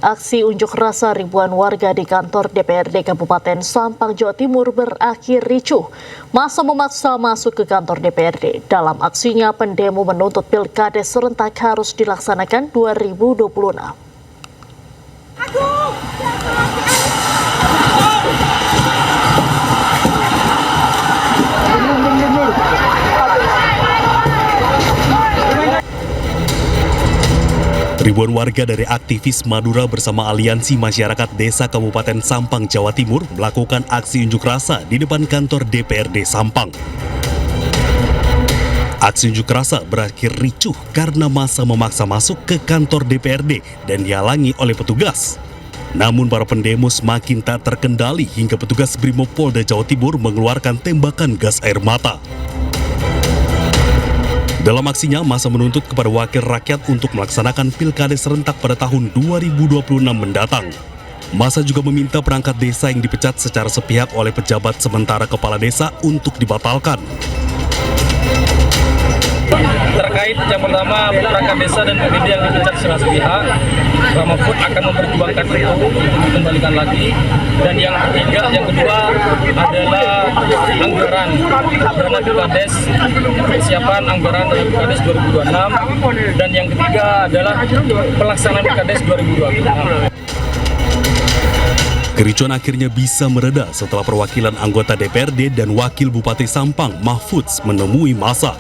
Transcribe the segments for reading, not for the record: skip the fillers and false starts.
Aksi unjuk rasa ribuan warga di kantor DPRD Kabupaten Sampang, Jawa Timur berakhir ricuh. Massa memaksa masuk ke kantor DPRD. Dalam aksinya, pendemo menuntut Pilkades serentak harus dilaksanakan 2026. Ribuan warga dari aktivis Madura bersama Aliansi Masyarakat Desa Kabupaten Sampang, Jawa Timur melakukan aksi unjuk rasa di depan kantor DPRD Sampang. Aksi unjuk rasa berakhir ricuh karena massa memaksa masuk ke kantor DPRD dan dihalangi oleh petugas. Namun para pendemo semakin tak terkendali hingga petugas Brimopolda Jawa Timur mengeluarkan tembakan gas air mata. Dalam aksinya, massa menuntut kepada wakil rakyat untuk melaksanakan pilkades serentak pada tahun 2026 mendatang. Massa juga meminta perangkat desa yang dipecat secara sepihak oleh pejabat sementara kepala desa untuk dibatalkan. Terkait yang pertama, perangkat desa dan PBD yang dipecat secara sepihak, Mahfud akan memperjuangkan itu dikembalikan lagi. Dan yang kedua adalah anggaran dana Pilkades, persiapan anggaran dana Pilkades 2026, dan yang ketiga adalah pelaksanaan Pilkades 2026. Kericuan akhirnya bisa mereda setelah perwakilan anggota DPRD dan Wakil Bupati Sampang, Mahfud, menemui massa.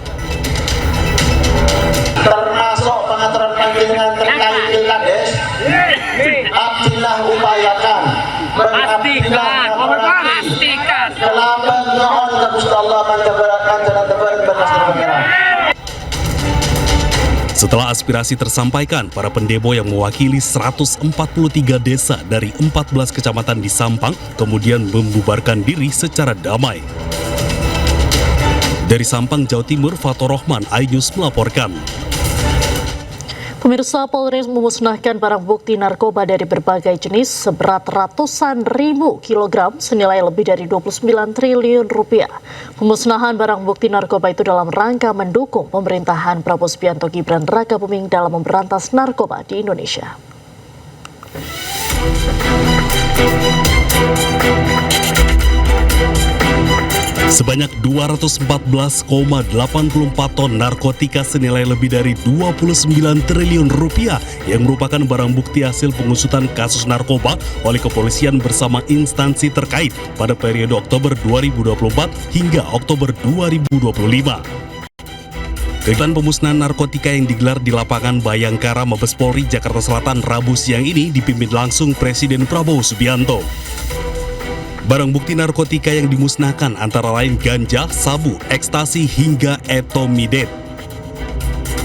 Termasuk pengaturan panggilan terkait Pilkades, abdilah upayakan pastikan kelaban mohon ke Gusti Allah menjabarakan jalan terbaik bernasib. Setelah aspirasi tersampaikan, para pendemo yang mewakili 143 desa dari 14 kecamatan di Sampang kemudian membubarkan diri secara damai. Dari Sampang, Jawa Timur, Fatur Rahman, iNews melaporkan. Pemirsa, Polri memusnahkan barang bukti narkoba dari berbagai jenis seberat ratusan ribu kilogram senilai lebih dari 29 triliun rupiah. Pemusnahan barang bukti narkoba itu dalam rangka mendukung pemerintahan Prabowo Subianto Gibran Rakabuming dalam memberantas narkoba di Indonesia. Sebanyak 214,84 ton narkotika senilai lebih dari 29 triliun rupiah yang merupakan barang bukti hasil pengusutan kasus narkoba oleh kepolisian bersama instansi terkait pada periode Oktober 2024 hingga Oktober 2025. Kegiatan pemusnahan narkotika yang digelar di lapangan Bayangkara Mabes Polri Jakarta Selatan Rabu siang ini dipimpin langsung Presiden Prabowo Subianto. Barang bukti narkotika yang dimusnahkan antara lain ganja, sabu, ekstasi hingga etomidate.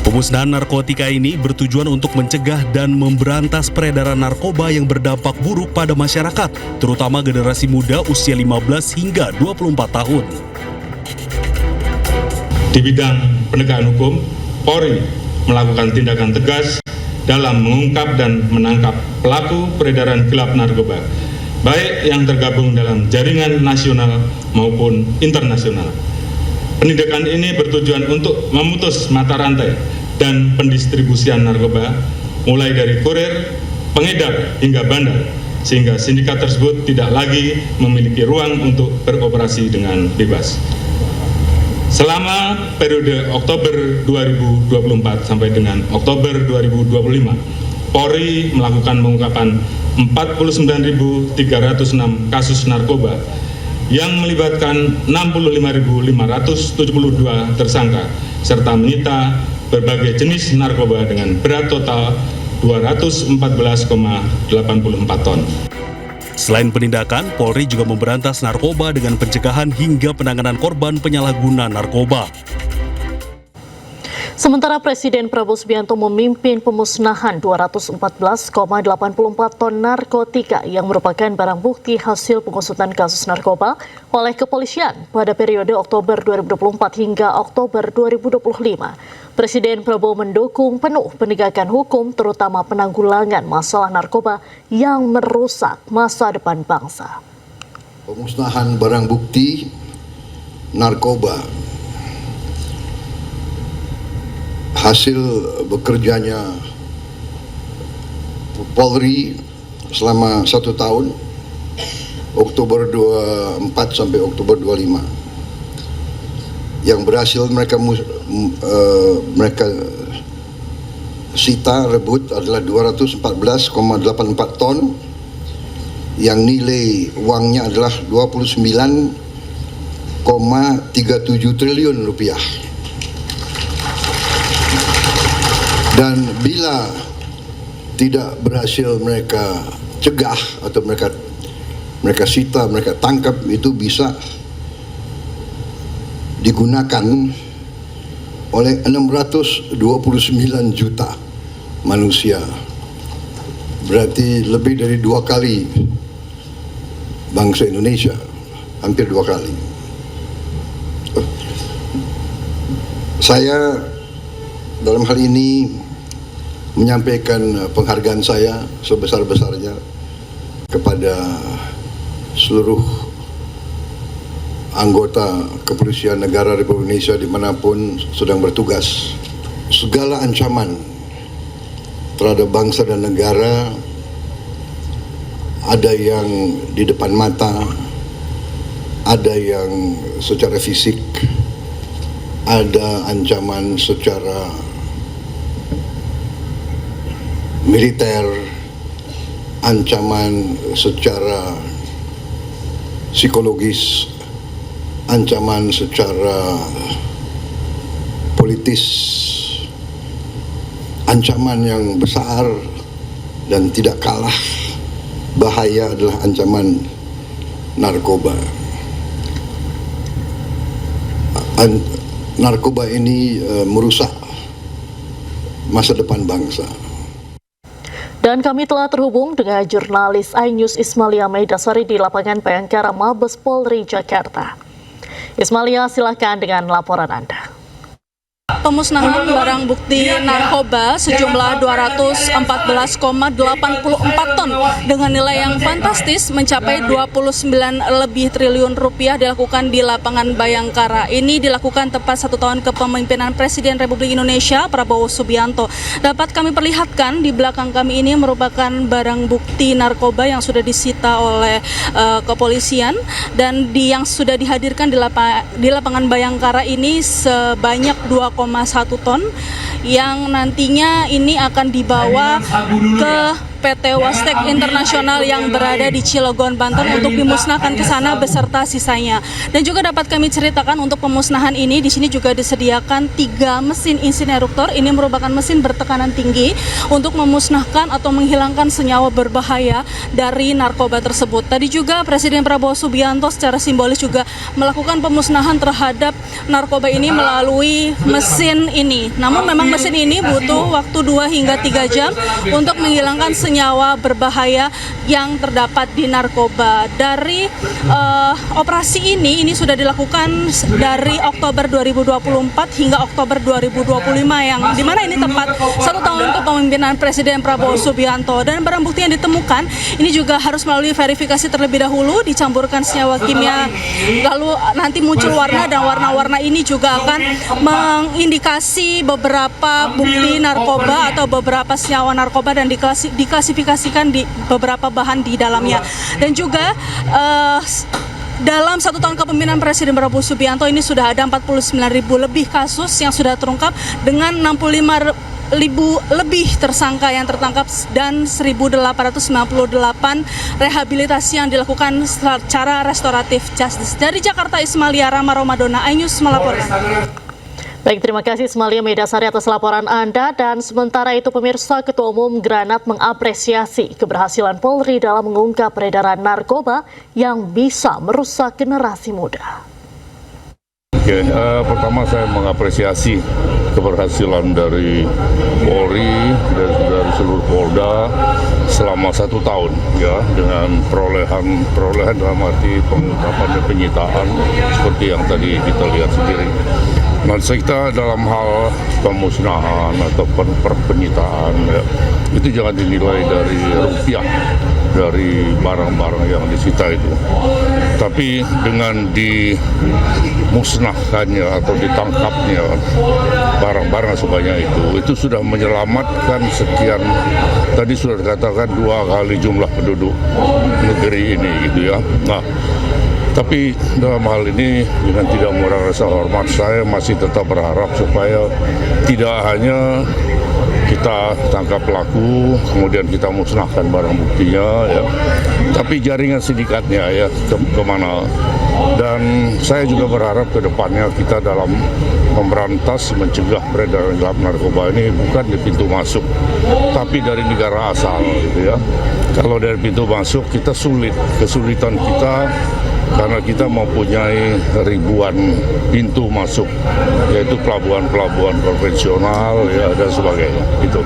Pemusnahan narkotika ini bertujuan untuk mencegah dan memberantas peredaran narkoba yang berdampak buruk pada masyarakat, terutama generasi muda usia 15 hingga 24 tahun. Di bidang penegakan hukum, Polri melakukan tindakan tegas dalam mengungkap dan menangkap pelaku peredaran gelap narkoba, baik yang tergabung dalam jaringan nasional maupun internasional. Penindakan ini bertujuan untuk memutus mata rantai dan pendistribusian narkoba, mulai dari kurir, pengedar, hingga bandar, sehingga sindikat tersebut tidak lagi memiliki ruang untuk beroperasi dengan bebas. Selama periode Oktober 2024 sampai dengan Oktober 2025, Polri melakukan pengungkapan 49.306 kasus narkoba yang melibatkan 65.572 tersangka serta menyita berbagai jenis narkoba dengan berat total 214,84 ton. Selain penindakan, Polri juga memberantas narkoba dengan pencegahan hingga penanganan korban penyalahguna narkoba. Sementara Presiden Prabowo Subianto memimpin pemusnahan 214,84 ton narkotika yang merupakan barang bukti hasil pengusutan kasus narkoba oleh kepolisian pada periode Oktober 2024 hingga Oktober 2025. Presiden Prabowo mendukung penuh penegakan hukum terutama penanggulangan masalah narkoba yang merusak masa depan bangsa. Pemusnahan barang bukti narkoba hasil bekerjanya Polri selama 1 tahun, Oktober 24 sampai Oktober 25, yang berhasil mereka sita rebut adalah 214,84 ton, yang nilai uangnya adalah 29,37 triliun rupiah. Dan bila tidak berhasil mereka cegah atau mereka sita, mereka tangkap, itu bisa digunakan oleh 629 juta manusia. Berarti lebih dari 2 kali bangsa Indonesia, hampir 2 kali. Saya dalam hal ini menyampaikan penghargaan saya sebesar-besarnya kepada seluruh anggota Kepolisian Negara Republik Indonesia dimanapun sedang bertugas. Segala ancaman terhadap bangsa dan negara, ada yang di depan mata, ada yang secara fisik, ada ancaman secara militer, ancaman secara psikologis, ancaman secara politis, ancaman yang besar dan tidak kalah bahaya adalah ancaman narkoba. Narkoba ini merusak masa depan bangsa. Dan kami telah terhubung dengan jurnalis iNews Ismalia Maidasari di lapangan Bayangkara Mabes Polri Jakarta. Ismalia, silakan dengan laporan Anda. Pemusnahan barang bukti narkoba sejumlah 214,84 ton dengan nilai yang fantastis mencapai 29 lebih triliun rupiah dilakukan di lapangan Bayangkara. Ini dilakukan tepat 1 tahun kepemimpinan Presiden Republik Indonesia Prabowo Subianto. Dapat kami perlihatkan di belakang kami ini merupakan barang bukti narkoba yang sudah disita oleh kepolisian dan yang sudah dihadirkan di lapangan Bayangkara ini sebanyak 2,1 ton yang nantinya ini akan dibawa ke PT Wastek Internasional yang berada di Cilegon, Banten untuk dimusnahkan ke sana beserta sisanya. Dan juga dapat kami ceritakan untuk pemusnahan ini di sini juga disediakan 3 mesin insineruktor. Ini merupakan mesin bertekanan tinggi untuk memusnahkan atau menghilangkan senyawa berbahaya dari narkoba tersebut. Tadi juga Presiden Prabowo Subianto secara simbolis juga melakukan pemusnahan terhadap narkoba ini melalui mesin ini. Namun memang mesin ini butuh waktu 2 hingga 3 jam untuk menghilangkan senyawa berbahaya yang terdapat di narkoba. Dari operasi ini sudah dilakukan dari Oktober 2024 hingga Oktober 2025 yang dimana ini tepat 1 tahun kepemimpinan Presiden Prabowo Subianto. Dan barang bukti yang ditemukan ini juga harus melalui verifikasi terlebih dahulu, dicampurkan senyawa kimia, lalu nanti muncul warna dan warna-warna ini juga akan mengindikasi beberapa bukti narkoba atau beberapa senyawa narkoba dan diklasifikasikan di beberapa bahan di dalamnya. Dan juga dalam 1 tahun kepemimpinan Presiden Prabowo Subianto ini sudah ada 49.000 lebih kasus yang sudah terungkap dengan 65.000 lebih tersangka yang tertangkap dan 1.898 rehabilitasi yang dilakukan secara restoratif justice. Dari Jakarta, Ismalia Rama Romadona, iNews melaporkan. Baik, terima kasih Ismalia Maidasari atas laporan Anda. Dan sementara itu pemirsa, Ketua Umum Granat mengapresiasi keberhasilan Polri dalam mengungkap peredaran narkoba yang bisa merusak generasi muda. Oke, pertama saya mengapresiasi keberhasilan dari Polri dan dari seluruh Polda selama 1 tahun ya, dengan perolehan dalam arti pengungkapan dan penyitaan seperti yang tadi kita lihat sendiri. Nah, kita dalam hal pemusnahan atau penyitaan ya, itu jangan dinilai dari rupiah, dari barang-barang yang disita itu. Tapi dengan dimusnahkannya atau ditangkapnya barang-barang sebanyak itu sudah menyelamatkan sekian, tadi sudah dikatakan 2 kali jumlah penduduk negeri ini gitu ya. Nah, tapi dalam hal ini dengan tidak mengurangi rasa hormat, saya masih tetap berharap supaya tidak hanya kita tangkap pelaku, kemudian kita musnahkan barang buktinya, ya, tapi jaringan sindikatnya ya kemana. Dan saya juga berharap ke depannya kita dalam memberantas, mencegah peredaran gelap narkoba ini bukan di pintu masuk, tapi dari negara asal, gitu ya. Kalau dari pintu masuk kita kesulitan kita karena kita mempunyai ribuan pintu masuk, yaitu pelabuhan-pelabuhan konvensional ya dan sebagainya. Gitu.